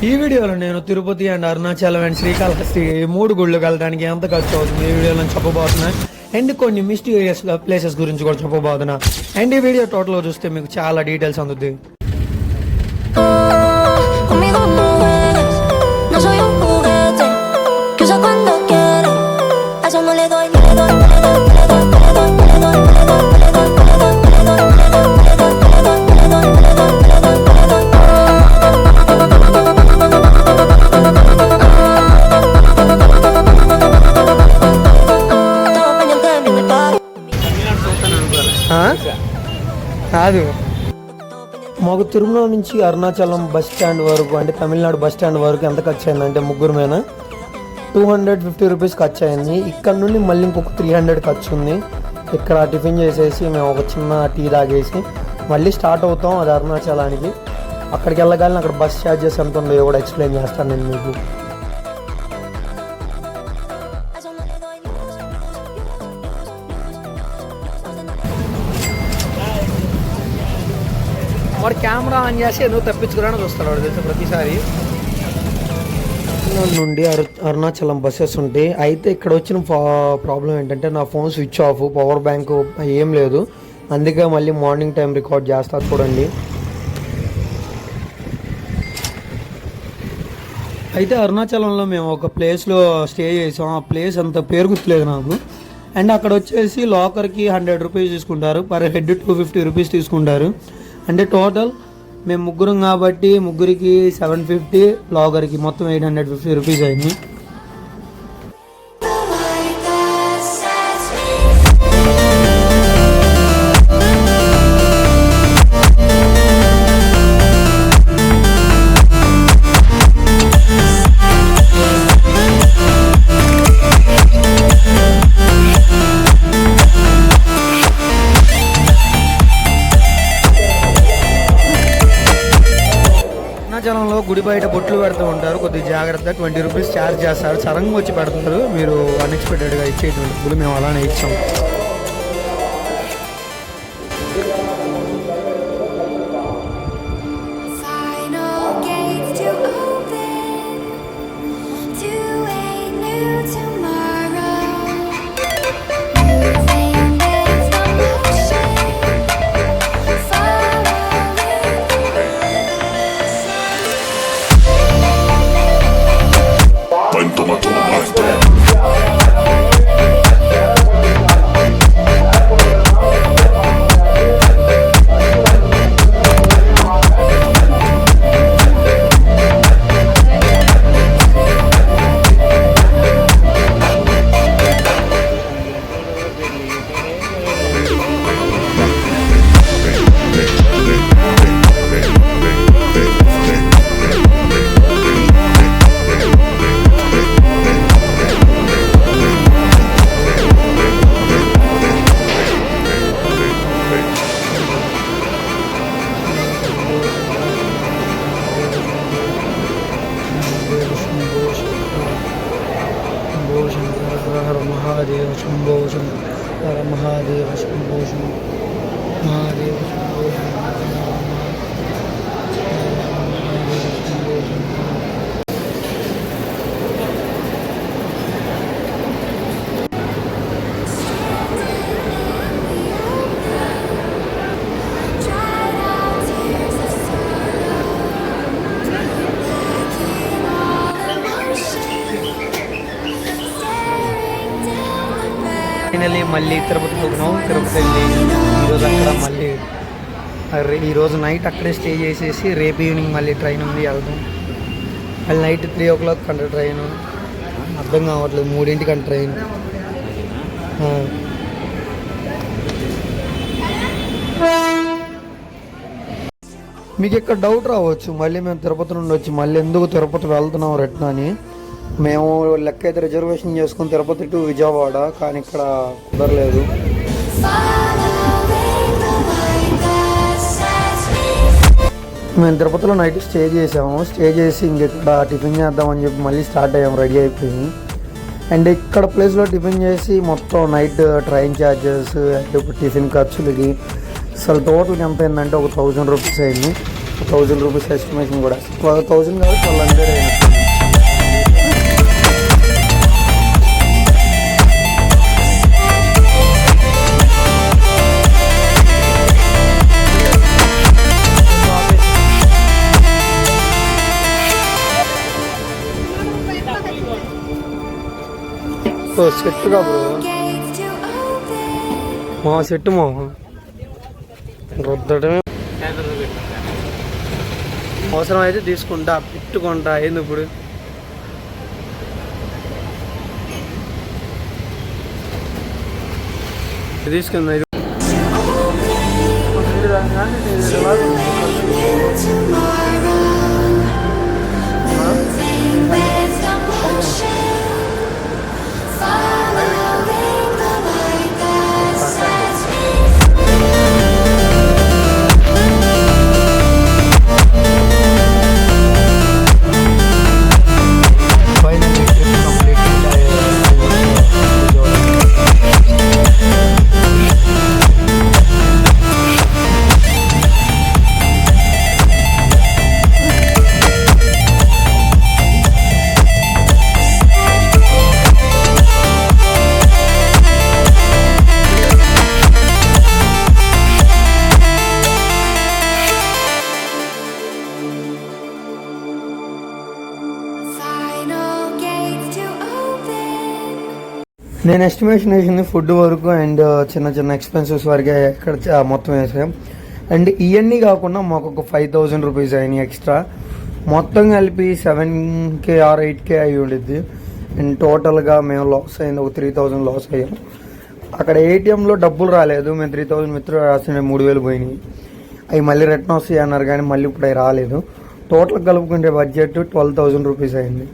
ఈ వీడియోలో నేను తిరుపతి అండ్ అరుణాచలం అండ్ శ్రీకాళహస్తి 3 గుళ్ళు వెళ్ళడానికి ఎంత ఖర్చు అవుతుంది ఈ వీడియోలో చెప్పబోతున్నా. అండ్ కొన్ని మిస్టీరియస్ ప్లేసెస్ గురించి కూడా చెప్పబోతున్నా. అండ్ ఈ వీడియో టోటల్గా చూస్తే మీకు చాలా డీటెయిల్స్ అందుద్ది. కాదు, మాకు తిరుమల నుంచి అరుణాచలం బస్ స్టాండ్ వరకు అంటే తమిళనాడు బస్ స్టాండ్ వరకు ఎంత ఖర్చు అయిందంటే ముగ్గురు మీద 250 రూపీస్ ఖర్చు అయింది. ఇక్కడ నుండి మళ్ళీ ఇంకొక 300 ఖర్చు ఉంది. ఇక్కడ టిఫిన్ చేసేసి మేము ఒక చిన్న టీ తాగేసి మళ్ళీ స్టార్ట్ అవుతాం అది అరుణాచలానికి. అక్కడికి వెళ్ళగాలని అక్కడ బస్ ఛార్జెస్ ఎంత ఉందో కూడా ఎక్స్ప్లెయిన్ చేస్తాను నేను మీకు. వాడు కెమెరా ఆన్ చేసి ఎందుకు తప్పించుకురాని చూస్తాడు వాడు తెలుసు ప్రతిసారి. నుండి అరుణాచలం బస్సెస్ ఉంటాయి. అయితే ఇక్కడ వచ్చిన ప్రాబ్లం ఏంటంటే నా phone switch off, power bank ఏం లేదు. అందుకే మళ్ళీ మార్నింగ్ టైం రికార్డ్ చేస్తా చూడండి. అయితే అరుణాచలంలో మేము ఒక ప్లేస్లో స్టే చేసాం. ఆ ప్లేస్ అంత పేరు గుర్తులేదు నాకు. అండ్ అక్కడ వచ్చేసి లాకర్కి 100 రూపీస్ తీసుకుంటారు, పర్ హెడ్ 250 రూపీస్ తీసుకుంటారు. అంటే టోటల్ మేము ముగ్గురం కాబట్టి ముగ్గురికి 750, లాగర్కి మొత్తం 850 రూపీస్ అయింది. అరుణాచలంలో గుడి బయట బొట్లు పెడుతూ ఉంటారు. కొద్దిగా జాగ్రత్త, 20 రూపీస్ ఛార్జ్ చేస్తారు. సరంగా వచ్చి పెడతారు. మీరు అన్ఎక్స్పెక్టెడ్గా ఇచ్చేటువంటి డబ్బులు మేము అలానే ఇచ్చాం. महादेव शंभो शंकर महादेव शंभो महादेव शंभो ఫైనల్లీ మళ్ళీ తిరుపతి పోతున్నాం. తిరుపతి వెళ్ళి ఈరోజు అక్కడ మళ్ళీ ఈరోజు నైట్ అక్కడే స్టే చేసేసి రేపు ఈవినింగ్ మళ్ళీ ట్రైన్ ఉంది వెళ్దాం. మళ్ళీ నైట్ 3 o'clock కంటే ట్రైన్ అర్థం కావట్లేదు, 3 కంటే ట్రైన్. మీకు ఇక్కడ డౌట్ రావచ్చు, మళ్ళీ మేము తిరుపతి నుండి వచ్చి మళ్ళీ ఎందుకు తిరుపతి వెళ్తున్నాం రెట్నా అని. మేము లెక్క అయితే రిజర్వేషన్ చేసుకుని తిరుపతి టు విజయవాడ, కానీ ఇక్కడ కుదరలేదు. మేము తిరుపతిలో నైట్ స్టే చేసాము. స్టే చేసి ఇంకెక్కడ టిఫిన్ చేద్దామని చెప్పి మళ్ళీ స్టార్ట్ అయ్యాము, రెడీ అయిపోయింది. అండ్ ఇక్కడ ప్లేస్లో టిఫిన్ చేసి మొత్తం నైట్ ట్రైన్ ఛార్జెస్ టిఫిన్ ఖర్చులకి అసలు టోటల్కి ఎంత అయిందంటే ఒక 1000 రూపీస్ అయింది. ₹1000 ఎస్టిమేషన్ కూడా 12,000 కాదు 1200 అయినట్టు. సెట్గా బ్రో మా సెట్ మా రుద్దడమే అవసరం అయితే తీసుకుంటా పెట్టుకుంటా ఏంది ఇప్పుడు తీసుకుందా ఇది నేను ఎస్టిమేషన్ వేసింది ఫుడ్ వరకు అండ్ చిన్న చిన్న ఎక్స్పెన్సెస్ వరకే ఇక్కడ మొత్తం వేసాం. అండ్ ఇవన్నీ కాకుండా మాకు ఒక ₹5,000 అయినాయి ఎక్స్ట్రా. మొత్తం కలిపి 7K or 8K అయి ఉండిద్ది. అండ్ టోటల్గా మేము లాస్ అయింది ఒక 3,000 లాస్ అయ్యాం. అక్కడ ఏటీఎంలో డబ్బులు రాలేదు. మేము 3,000 మిత్రులు రాస్తుండే 3,000 పోయినాయి. అవి మళ్ళీ రిటర్న్ వస్తాయి అన్నారు కానీ మళ్ళీ ఇప్పుడు అవి రాలేదు. టోటల్ కలుపుకుంటే బడ్జెట్ ₹12,000 అయింది.